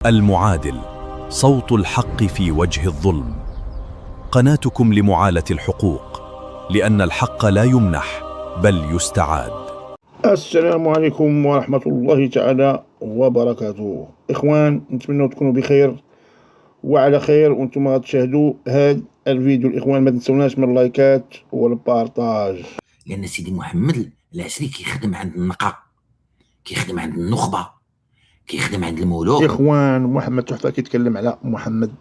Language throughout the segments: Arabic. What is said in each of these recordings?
المعادل، صوت الحق في وجه الظلم. قناتكم لمعالة الحقوق، لأن الحق لا يمنح بل يستعاد. السلام عليكم ورحمة الله تعالى وبركاته. إخوان، نتمنى تكونوا بخير وعلى خير وانتم غتشاهدوا هذا الفيديو. الإخوان ما تنسوناش من اللايكات والبارطاج، لان سيدي محمد العسري كيخدم عند النقا، كيخدم عند النخبه، كيخدم عند الملوك. إخوان، محمد تحفة كيتكلم على محمد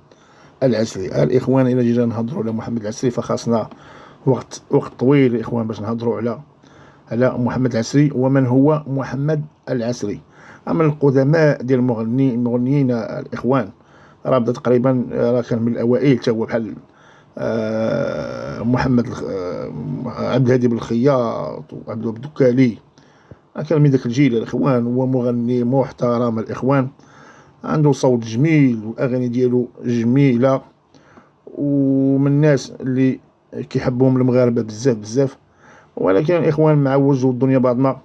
العسري. الإخوان إلا جينا نهضروا على محمد العسري فخاصنا وقت طويل إخوان باش نهضروا على محمد العسري ومن هو محمد العسري. أما القدماء ديال المغنيين الإخوان راه بدا تقريبا، راه كان من الأوائل تا هو بحال محمد عبد الهادي بالخياط وعبد الوهاب الدكالي، كان من ذاك الجيل الإخوان. هو مغني محترم الإخوان، عنده صوت جميل والأغاني ديالو جميلة، ومن الناس اللي كيحبهم المغاربة بزاف. ولكن الإخوان مع وجه الدنيا بعض ما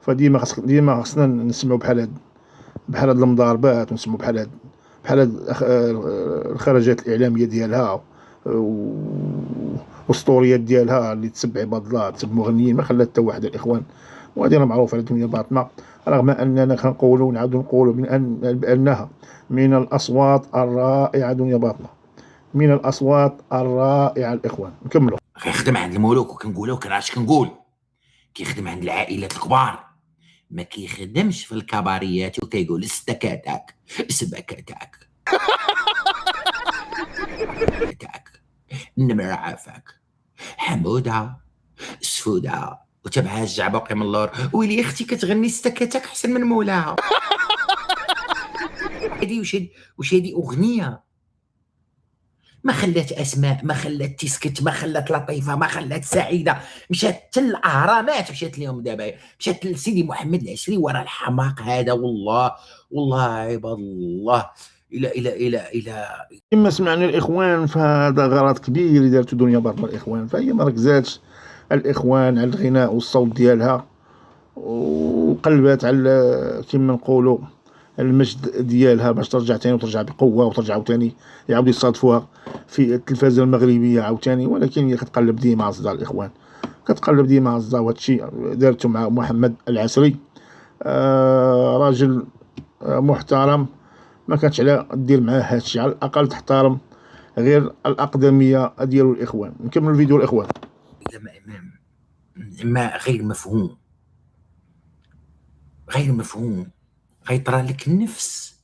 فديما خصنا نسمعوا بحال هاد المضاربات، ونسمعوا بحال هاد الخرجات الإعلامية ديالها والسطوريات ديالها اللي تسب عباد الله، تسب مغنيين، ما خلات حتى واحد الإخوان. وهذه راه معروفة على الدنيا باطنة، رغم أننا كنقولوا ونعاودوا نقولوا بأنها من الأصوات الرائعة دنيا باطنة، من الأصوات الرائعة الإخوان. نكملوا. كيخدم عند الملوك، وكنقولوا كنعرفش كنقول كيخدم عند العائلات الكبار، ما كيخدمش في الكباريات وكيقول استكاتك سبكتك تاك النمر عافاك حموده سفوده وتبعها الجعبوقي من اللور. ويلي اختي كتغني استكاتك احسن من مولاها. هادي واش هادي اغنيه؟ ما خلات اسماء، ما خلات تسكت، ما خلات لطيفه، ما خلات سعيده، مشات حتى الاهرامات مشات لهم دابا، مشات لسيدي محمد العسري ورا الحماق هذا. والله عباد الله الى كما سمعنا الإخوان، فهذا غلط كبير اللي دارتو دنيا باطنة الإخوان. فهي ما ركزاتش الإخوان على الغناء والصوت ديالها، وقلبات على كما نقولوا المجد ديالها باش ترجع تاني وترجع بقوة، وترجع عاوتاني يعاودوا يصادفوها في التلفازة المغربية عاوتاني. ولكن هي كتقلب ديما على صداع الإخوان، كتقلب ديما على صداع، وهذا الشيء دارته مع محمد العسري. راجل محترم، ما كانتش على دير معاه هادشي، على الأقل تحترم غير الأقدمية ديالو الإخوان. نكمل الفيديو الإخوان. ما غير مفهوم، غير مفهوم، غيطرى لك النفس.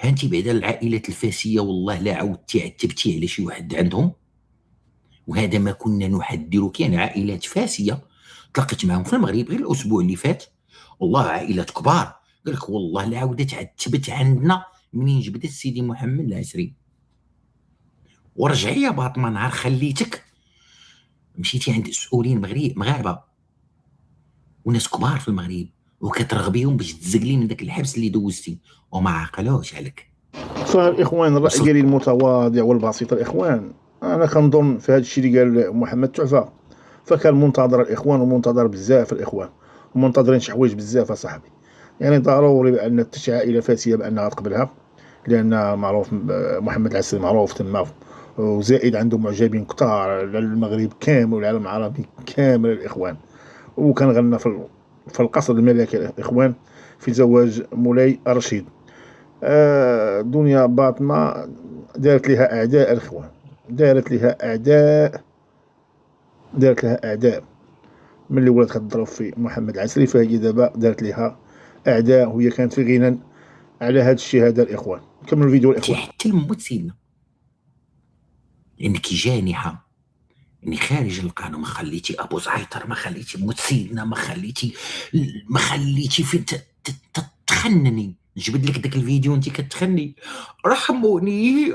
هانتي بعدا العائلات الفاسيه والله لا عاودتي عتبتي على شي واحد عندهم، وهذا ما كنا نحذر. كاين عائلات فاسيه تلاقيت معهم في المغرب غير الاسبوع اللي فات، والله عائلات كبار قال لك والله لا عاودت عتبت عندنا منين جبدت سيدي محمد العسري. ورجعي يا باطمه نهار خليتك مشيتي عند مسؤولين مغاربه وناس كبار في المغرب، وكترغبيهم باش تزقلي من داك الحبس اللي دوزتي وما عقلوش عليك. فالإخوان، الرأي ديالي المتواضع والبسيط الإخوان، أنا كنظن في هذا الشيء اللي قال محمد تحفة، فكان منتظر الإخوان ومنتظر بزاف الإخوان، ومنتظرين شي حوايج بزاف أصاحبي. يعني ضروري بأن تشي عائلة فاسية بأنها تقبلها، لأن معروف محمد العسري معروف تما، وزائد عنده معجبين كتار على المغرب كامل والعالم العربي كامل الإخوان. وكان غنى في القصر الملكي الإخوان في زواج مولاي رشيد. دنيا باطمة دارت لها أعداء الإخوان، دارت لها أعداء من اللي ولات كتضرب في محمد العسري. فهي دابا دارت لها أعداء، وهي كانت في غنى على هذا الشيء هذا الإخوان. كملوا الفيديو الإخوان. حتى الموت سيدنا لانك جانحه، يعني خارج القانون. ما خليتي ابو زعيطر، ما خليتي موت سيدنا، ما خليتي فين تخنني. نجبد لك داك الفيديو وانت كتخني رحموني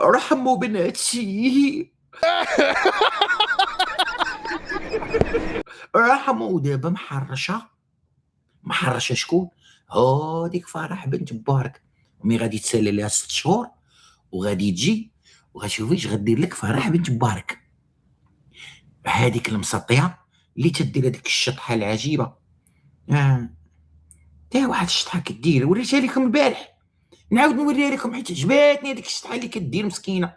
رحموا بناتي رحموا. ودابا محرشه شكون؟ هاديك فرح بنت مبارك، ومي غادي تسالي لها 6 شهور وغادي تجي وغتشوفي اش غدير لك فرح بنت مبارك. هذيك المسطيه اللي تدير هذيك الشطحه العجيبه. تا واحد الشطحه كدير، وريتها لكم البارح، نعاود نوريها لكم حيت عجباتني هذيك الشطحه اللي كدير مسكينه،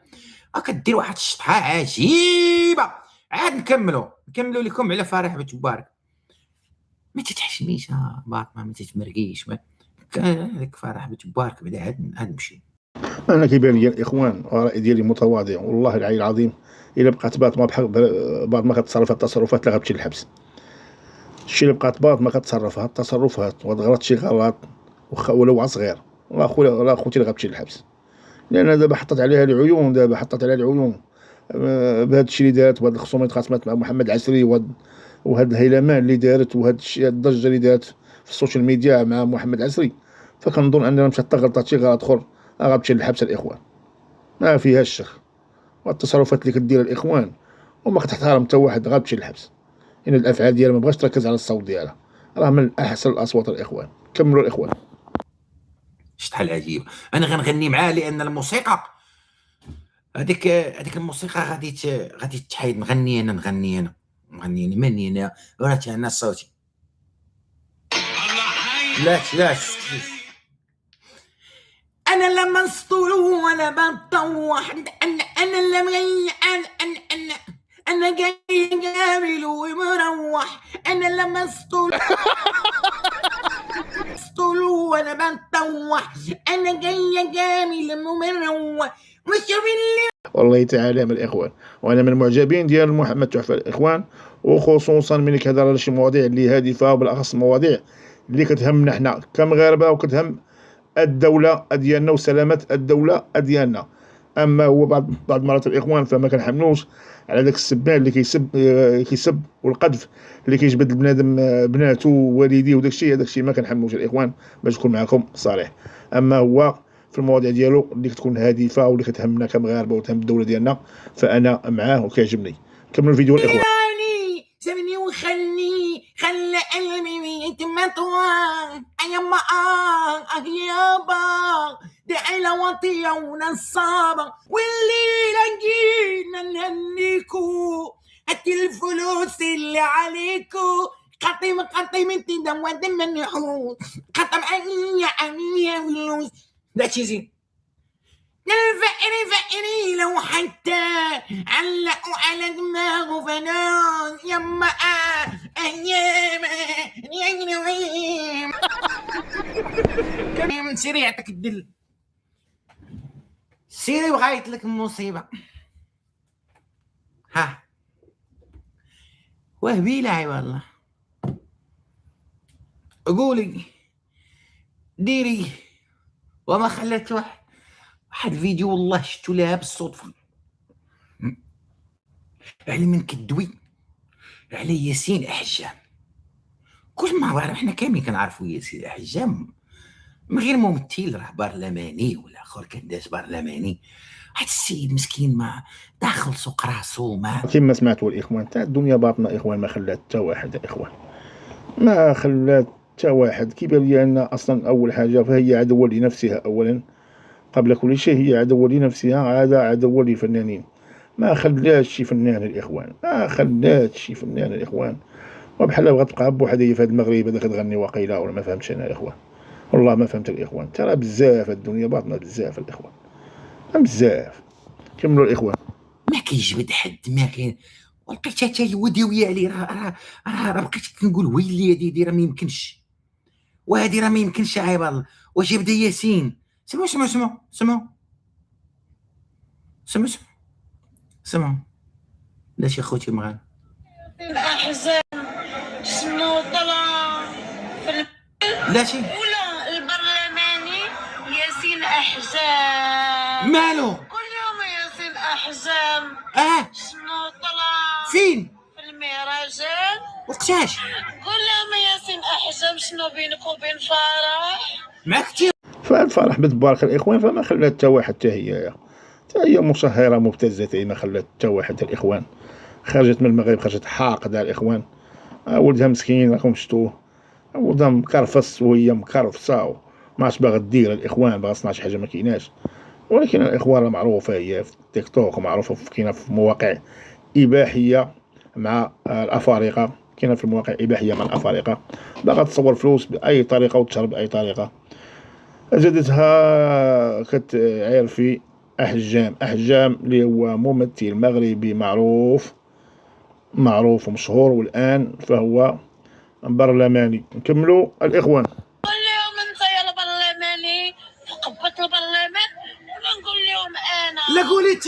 كدير واحد الشطحه عجيبه. عاد نكملوا لكم على فرح بتبارك. ما تتحشميش باطمه، ما تتمرقيش، هذاك فرح بتبارك بعدا عاد نمشي. انا كيبان لي الاخوان الراي ديالي متواضع، والله العلي العظيم الا بقات باطمه بحال بعض ما كتصرف التصرفات لا غتمشي للحبس. الشيء اللي بقات باطمه كتصرف هاد التصرفات وغلط شي غلط واخا ولو صغير، والله خويا خوتي اللي غتمشي للحبس، لان دابا حطت عليها العيون، بهذا الشيء اللي دارت، وهاد الخصومه اللي تخاصمات مع محمد العسري، وهاد الهيلمان اللي دارت، وهاد الشيء الضجه اللي دارت في السوشيال ميديا مع محمد العسري. فكنظن انها مشات غلطات شي غلط اخر غتمشي للحبس. الاخوان ما فيهاش الشك، والتصرفات اللي كدير الاخوان وما كتحترم حتى واحد غتمشي للحبس. ان الافعال ديالها ما بغاش تركز على الصوت ديالها، راه من احسن الاصوات الاخوان. كملوا الاخوان. شحال عجيبه. انا غنغني معاه لان الموسيقى هذيك الموسيقى غادي تحيد. نغني انا ماني انا ولا انا صوتي. لا انا لما نسطول وانا بنطوح، انا لما انا جاي جامل ومروح، انا لما نسطول وانا بنطوح، انا جاي جامل ومروح مش اللي. والله تعالى من الاخوان، وانا من المعجبين ديال محمد تحفه الاخوان، وخصوصا ملي كيهضر على شي مواضيع اللي هادفه، وبالاخص مواضيع اللي كتهمنا حنا كمغاربه وكتهم الدوله ديالنا وسلامه الدوله ديالنا. اما هو بعض المرات الاخوان فما كنحملوش على داك السبان اللي كيسب والقذف اللي كيجبد البنادم بناته ووالديه وداك الشيء ما كنحملوش الاخوان، باش نكون معكم صريح. اما هو في المواضيع ديالو اللي كتكون هادفه واللي كتهمنا كمغاربه وتهم الدوله ديالنا، فانا معاه وكيعجبني. كملوا الفيديو الاخوان. سابني وخلني خلى قلبي يتمطوع يما يابا دي عيلة وطية ونصابة، والليلة جينا نهنيكو، هاتي الفلوس اللي عليكو، قطيم انت دواد منحوس، قطم عيني فلوس. لا تشيزي الفقري لو حتى علقوا على دماغه فنان يما ايام كان سيري يعطيك الدل، سيري وغايت لك المصيبه. ها وهبيله عي والله. قولي ديري وما خلت واحد الفيديو والله شفتو لها بالصدفه، على من كدوي على ياسين احجام. كل ما عارف احنا كاملين كنعرفوا ياسين احجام من غير ممثل، راه برلماني ولا اخر كداز برلماني. واحد السيد مسكين ما داخل سوق راسو ما كما سمعتوا الاخوان تاع الدنيا باطنه. اخوان ما خلات حتى واحد، الاخوان ما خلات حتى واحد. كيبان لي ان اصلا اول حاجه فهي عدوه لنفسها اولا قبل كل شيء، هي عدوه لنفسها، عدوه للفنانين. ما خلاتش شي فنان الاخوان، وبحال بغات تبقى بوحدها في هذا المغرب هذا كتغني وقيله، ولا ما فهمتش انا الاخوان، والله ما فهمت الاخوان. ترى بزاف الدنيا باطنه بزاف الاخوان، بزاف. كملوا الاخوان. ما كيجبد حد، ما كاين. ولقيت حتى الوديويه عليه راه بقيت كنقول ويلي هادي راه ما يمكنش، وهادي راه ما يمكنش عيب الله. واش يبدا ياسين سمعوا لا شي خوتي مغال احزان شنو طلع في لا شي ولا البرلماني ياسين احزان مالو كل يوم ياسين احزان شنو طلع فين في المهرجان وقتاش كل يوم ياسين احزان شنو بينك وبين فرح معك كثير. فالفرح بتبارك الاخوان فما خلات حتى واحد، حتى هي مشهره مبتزه، ما خلات حتى واحد الاخوان. خرجت من المغرب، خرجت حاقده الاخوان. ولدها مسكين راكم شفتوه، ولدها مكرفص وهي مكرفصه ما عرفتش باغا دير الاخوان، باغا تصنع شي حاجه ما كايناش. ولكن الاخوان معروفه هي في التيك توك، معروفه كاينه في مواقع اباحيه مع الافارقه كاينه في المواقع الاباحيه مع الافارقه، باغا تصور فلوس باي طريقه وتشرب باي طريقه. اجدتها كتعير في احجام. احجام اللي هو ممثل مغربي معروف ومشهور، والان فهو برلماني. نكملوا الاخوان. قول لهم انت يا البرلماني قبة البرلمان، ولا نقول لهم انا؟ لا قولي انت.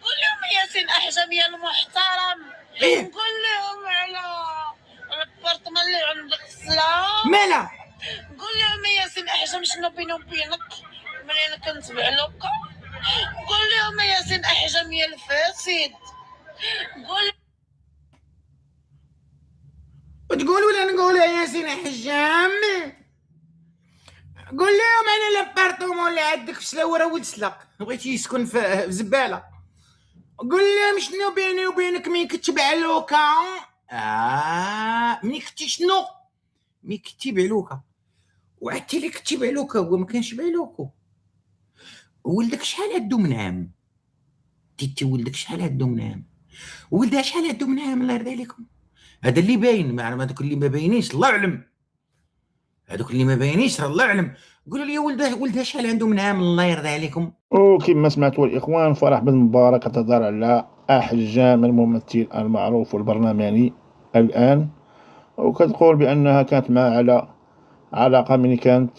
قول لهم ياسين احجام يا المحترم. إيه؟ نقول لهم على البارتمان اللي عندك في السلام. مالا؟ قول لهم ياسين احجام شنو بيني وبينك منين كنتبع لك. قول لهم ياسين احجام يا الفاسد. قول تقول ولا نقول يا ياسين حجام؟ قول لهم انا لابارتومون اللي عندك في سلاوره ولد سلا بغيتي يسكن في زباله. قول لهم شنو بيني وبينك مين كتبع لوكا. مين كنتي شنو؟ مين كنتي بعلوكا، وعدتي لي كنتي بعلوكا هو ما كانش بعلوكو. ولدك شحال عندو من عام؟ تيتي ولدك شحال عندو من عام؟ ولدها شحال عندو من عام؟ الله يرضي عليكم. هذا اللي باين، مع هذوك اللي ما باينينش الله اعلم، هذوك اللي ما باينينش راه الله اعلم. قولوا لي ولدها شحال عنده من عام الله يرضي عليكم. وكما سمعتوا الاخوان، فرح بن مبارك اعتذر على احجام الممثل المعروف والبرلماني الان، وكتقول بانها كانت معه على علاقه من كانت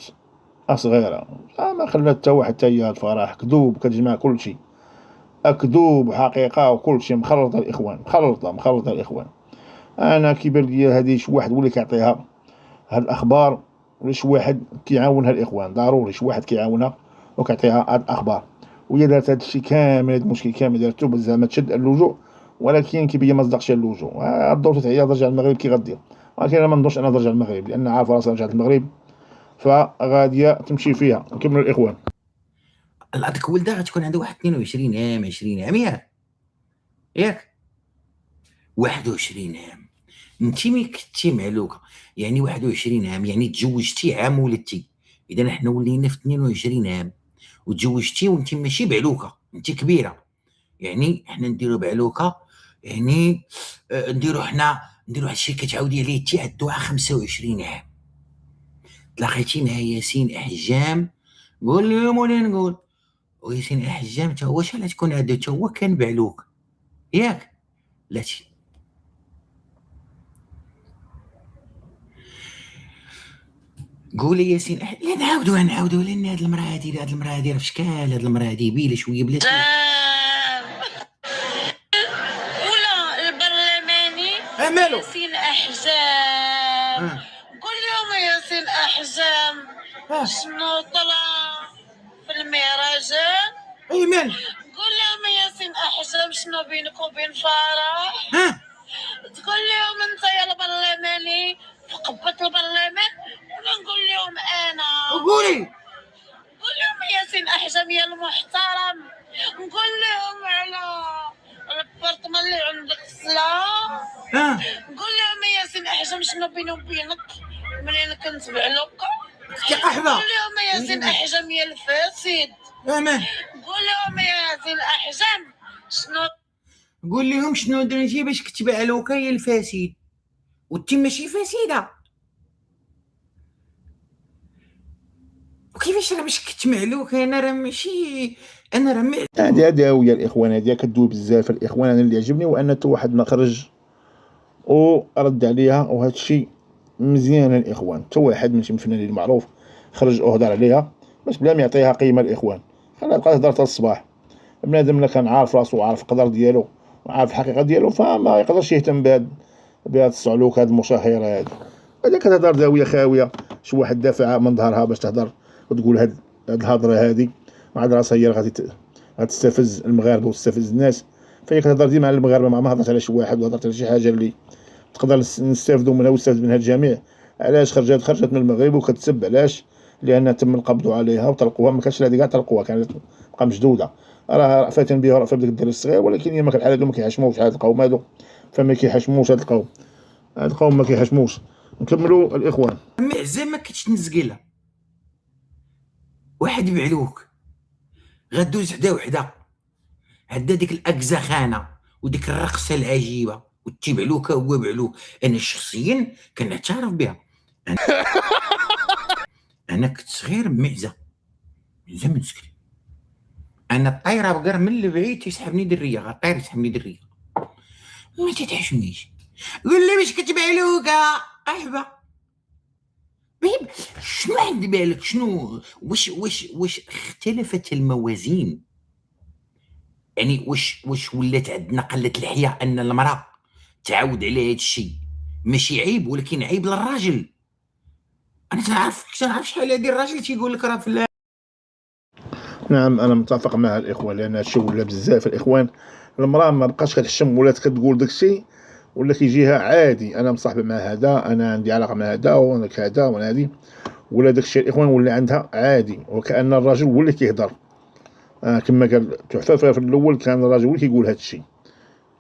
صغيره. ما خلات حتى واحد حتى هي الفرح كذوب، كتجمع كل شيء اكذوب وحقيقه وكل شيء مخلطه الاخوان، مخلطه الاخوان. انا كيبان لي هذه شي واحد ولا كيعطيها هاد الاخبار، ولا شي واحد كيعاونها الاخوان، ضروري شي واحد كيعاونها وكيعطيها هاد الاخبار. وهي دارت هاد الشيء كامل، هاد المشكل كامل دارتو باش زعما تشد اللجوء، ولكن كيبين ما صدقش اللجوء. الدور تعيا ترجع للمغرب كي غدير، ولكن انا ما نظنش انها ترجع للمغرب، لان عارفه راسها رجعت للمغرب فغاديه تمشي فيها. نكملوا الاخوان. هذاك ولدها غتكون عنده واحد 22 عام 20 عام ياك 21 عام. انت ملي كنتي معلوكه يعني 21 عام، يعني تزوجتي عام ولدتي. اذا حنا ولينا في 22 عام وتزوجتي وانت ماشي بعلوكه، انت كبيره. يعني حنا نديرو بعلوكه، يعني نديرو واحد الشيء كتعاودي عليه انت عندو 25 عام. تلاقيتي مع ياسين احجام، قول لهم ولا نقول. وياسين احجام تا هو شحال تكون عنده؟ تا هو كان بعلوك ياك لاتي. قولي ياسين لا نعاودو لان هاد المراه هادي راه في شكال. هاد المراه هادي بيله شويه بلاتي. ولا البرلماني مالو؟ ياسين احزام. قول لهم ياسين احزام شنو طلع في المهرجان. ايمن قول لهم ياسين احزام شنو بينك وبين فرح. تقول لهم انت يا البرلماني في قبة البرلمان، ولا نقول لهم انا؟ قولي. قول لهم ياسين احزام يا المحترم. نقول لهم على البارتمان اللي عندك في السلام. قول لهم ياسين احزام شنو بيني وبينك منين كنتبع لك. قحبه. قول لهم ياسين احزام يا الفاسد. قول لهم ياسين احزام شنو. قول لهم شنو درتي باش كتبع لوكا يا الفاسد، وانت ماشي فاسده. وكيفاش راه باش كتمع لوكا؟ انا راه ماشي هذه هي الاخوان، هذه كدوي بزاف الاخوان. انا اللي عجبني هو ان حتى واحد ما خرج ورد عليها، وهذا الشيء مزيان الاخوان. حتى واحد من شي فنانين معروف خرج وهضر عليها باش بلا ما يعطيها قيمه الاخوان. خليها تبقى تهضر حتى الصباح. بنادم اللي كان عارف راسو وعارف القدر ديالو وعارف الحقيقه ديالو فما يقدرش يهتم بهاد الصعلوك، هاد المشاهير هذا كتهضر داويه خاويه. شي واحد دافع من ظهرها باش تهضر وتقول هاد الهضره هادي، وعاد راسها هي غادي تستفز المغاربه وتستفز الناس. فهي كتهضر ديما على المغاربه، ما هضرت على شي واحد وهضرت على شي حاجه اللي تقدر نستافدوا منها ويستافد منها الجميع. علاش خرجت من المغرب وكتسب؟ علاش؟ لان تم القبض عليها وطلقوها. ما كانش هذه كاع طلقوها، كانت تبقى مشدوده. راه رأفة بها ورأفة بداك الدري الصغير، ولكن هي ما كان هادو ما كيحشموش. هاد القوم هادو فما كيحشموش. هاد القوم ما كيحشموش. نكملوا الاخوان. زعما ما كتنزقيله واحد بعلوك غدوز حدا وحده عندها ديك الاكزخانه وديك الرقصه العجيبه وانت بعلوكه هو بعلوك. انا شخصيا كنعترف بها. انا كنت صغير معزه من زمن سكري. انا الطيره بقر من البعيد تيسحبني دريه، غطير يسحبني دريه ما تتعشمنيش. قول لي باش كتبعلوكه احبه بيب. شنو عندي بالك؟ شنو واش اختلفت الموازين؟ يعني واش ولات عندنا قله الحياء ان المراه تعاود على هذا الشيء ماشي عيب ولكن عيب للراجل؟ انا تعرف شحال هادي الراجل تيقول لك راه في نعم انا متفق مع الاخوان، لان هادشي ولا بزاف الاخوان. المراه ما بقاش كتحشم ولات كتقول داكشي ولا كيجيها عادي. انا مصاحب مع هذا، انا عندي علاقه مع هذا وانا كذا وانا هادي، ولا داكشي الاخوان ولا عندها عادي، وكأن الراجل هو اللي كيهضر. كما قال تحفه في الاول كان الراجل هو اللي كيقول هادشي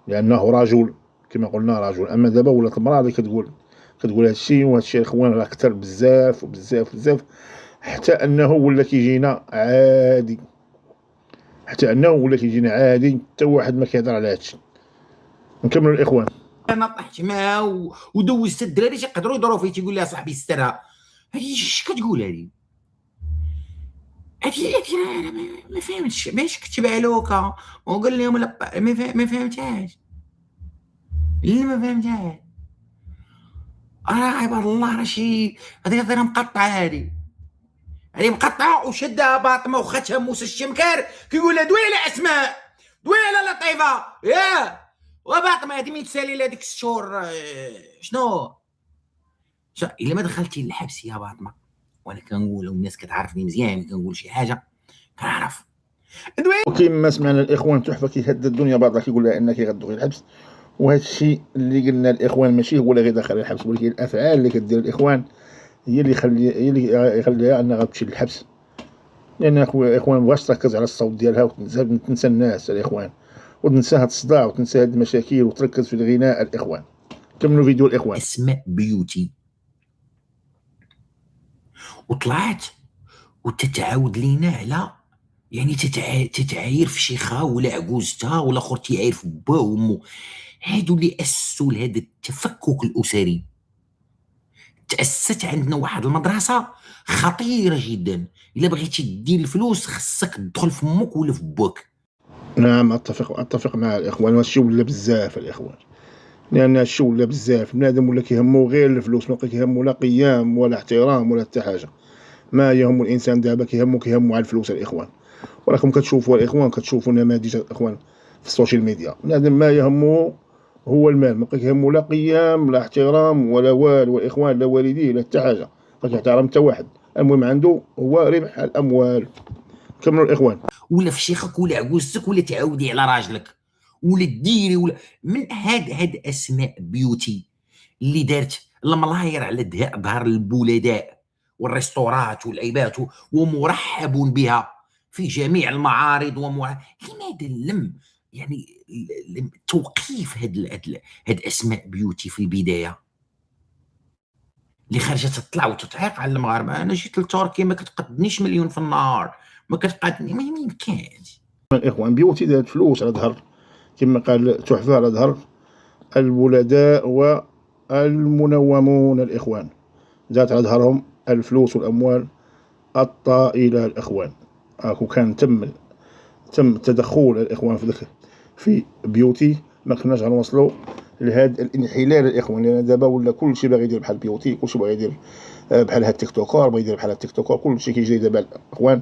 لانه رجل كما قلنا رجل. اما دابا ولات المراه اللي كتقول هادشي. وهادشي الاخوان راه كثر بزاف وبزاف بزاف، حتى انه ولا كيجينا عادي، حتى واحد ما كيهضر على هادشي. نكملوا الاخوان. انا طحت معاه ودوزت الدراري تيقدروا يضروا فيه، تيقول لي صاحبي سترها. هادي اش كتقول هادي؟ انا ما فهمتش. باش كتب علوكا وقال لهم لا ما فهمتهاش. اللي ما فهمتهاش راه عباد الله، راه شي هادي راه مقطعه. هادي مقطعه وشدها باطمه وختها موسى الشمكار كيقول لها دوي على اسماء، دوي على لطيفه ياه وباطمه. هادي من تسالي لهاديك 6 شهور شنو؟ الا ما دخلتي للحبس يا باطمه، وانا كنقول والناس كتعرفني مزيان كنقول شي حاجه كنعرف وكما سمعنا الاخوان تحفه كيهدد الدنيا باطله، كيقول لها انك غتدخل الحبس. وهذا الشيء اللي قلنا الاخوان ماشي هو اللي غيدخل الحبس، ولكن الافعال اللي كدير الاخوان هي اللي يخليها انها غتمشي للحبس. لان الاخوان مبغاش تركز على الصوت ديالها وتنسى الناس الاخوان، وتنسى هاد الصداع وتنسى هاد المشاكل وتركز في الغناء الاخوان. كملوا فيديو الاخوان. اسماء بيوتي وطلعت وتتعاود لينا على يعني تتعاير في شيخها ولا عجوزتها ولا اخر تيعاير في باه وامه. هادو اللي اسسوا لهذا التفكك الاسري. تاسست عندنا واحد المدرسه خطيره جدا. الا بغيتي دير الفلوس خصك تدخل في امك ولا في باك. نعم اتفق مع الاخوان. وهادشي ولا بزاف الاخوان، لان هادشي ولا بزاف. بنادم ولا كيهمو غير الفلوس، ما كيهمو لا قيام ولا احترام ولا حتى حاجه. ما يهم الانسان دابا كيهمو على الفلوس الاخوان. وراكم كتشوفوا الاخوان، كتشوفوا نماذج الاخوان في السوشيال ميديا. بنادم ما يهمو هو المال، ما كيهمو لا قيام لا احترام ولا والو الاخوان، لا والديه لا حتى حاجه، ما كيحترم حتى واحد. المهم عنده هو ربح الاموال. كملوا الاخوان. ولا في شيخك ولا عجوزتك ولا تعاودي على راجلك ولا ديري ولا من هاد اسماء بيوتي اللي دارت الملاير على ظهر البلداء والريستورات والعيبات ومرحب بها في جميع المعارض لماذا لم يعني توقيف هاد اسماء بيوتي في البدايه اللي خرجت تطلع وتتعيق على المغاربه؟ انا جيت لتركيا ما كتقدنيش مليون في النهار، ما كتقادني ما يمكنش. الاخوان بيوتي دارت فلوس على ظهر كما قال تحفه، على ظهر البلداء والمنومون الاخوان. دارت على ظهرهم الفلوس والاموال الطائله الاخوان. اكو كان تم تدخل الاخوان في بيوتي. ما كناش غنوصلوا لهذا الانحلال الاخوان، لان دابا ولا كلشي باغي يدير بحال بيوتي، كلشي باغي يدير بحال هاد التيك توكر، باغي يدير بحال التيك توكر. كلشي كيجري دابا الاخوان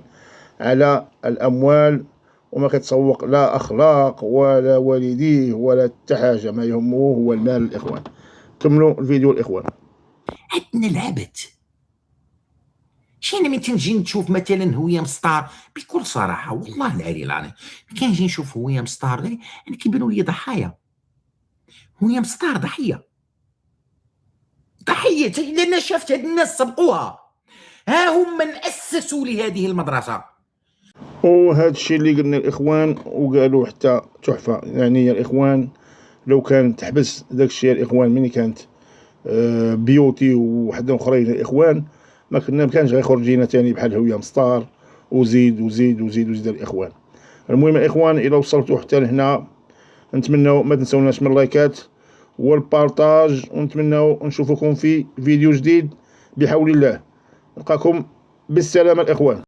على الاموال، وما كتسوق لا اخلاق ولا والديه ولا حتى حاجه. ما يهمه هو المال الاخوان. كملوا الفيديو الاخوان. عندنا العبث. شي انا من تنجي نشوف مثلا هويه مسطار بكل صراحه والله العلي العظيم كنجي نشوف هويه مسطار انا كيبانوا لي ضحايا. هويه مسطار ضحيه لان شفت هاد الناس سبقوها، ها هم من اسسوا لهذه المدرسه. وهذا الشيء اللي قلنا الاخوان وقالوا حتى تحفه، يعني يا الاخوان لو كانت تحبس داك الشيء يا الاخوان ملي كانت بيوتي وحدا اخرين الاخوان، ما كانش غيخرج لينا ثاني بحال هويه مسطار وزيد وزيد وزيد وزيد الاخوان. المهم الاخوان الى وصلتوا حتى لهنا نتمنوا ما تنسوناش من اللايكات والبارطاج، ونتمناو نشوفكم في فيديو جديد بحول الله. نلقاكم بالسلامة الإخوان.